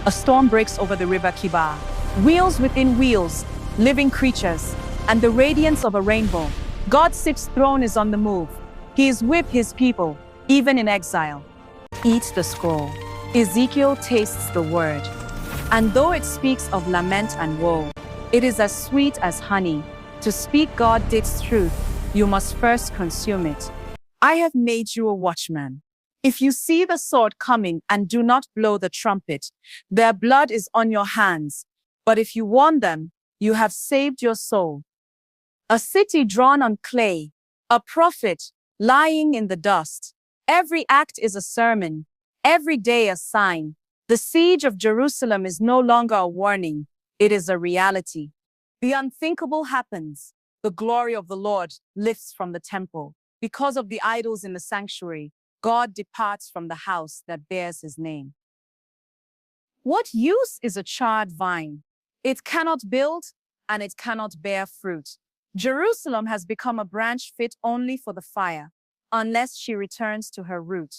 A storm breaks over the river Kibar. Wheels within wheels, living creatures, and the radiance of a rainbow. God's sixth throne is on the move. He is with his people, even in exile. Eat the scroll. Ezekiel tastes the word. And though it speaks of lament and woe, it is as sweet as honey. To speak God's truth, you must first consume it. I have made you a watchman. If you see the sword coming and do not blow the trumpet, their blood is on your hands. But if you warn them, you have saved your soul. A city drawn on clay, a prophet lying in the dust. Every act is a sermon, every day a sign. The siege of Jerusalem is no longer a warning, it is a reality. The unthinkable happens. The glory of the Lord lifts from the temple. Because of the idols in the sanctuary, God departs from the house that bears his name. What use is a charred vine? It cannot build and it cannot bear fruit. Jerusalem has become a branch fit only for the fire, unless she returns to her root.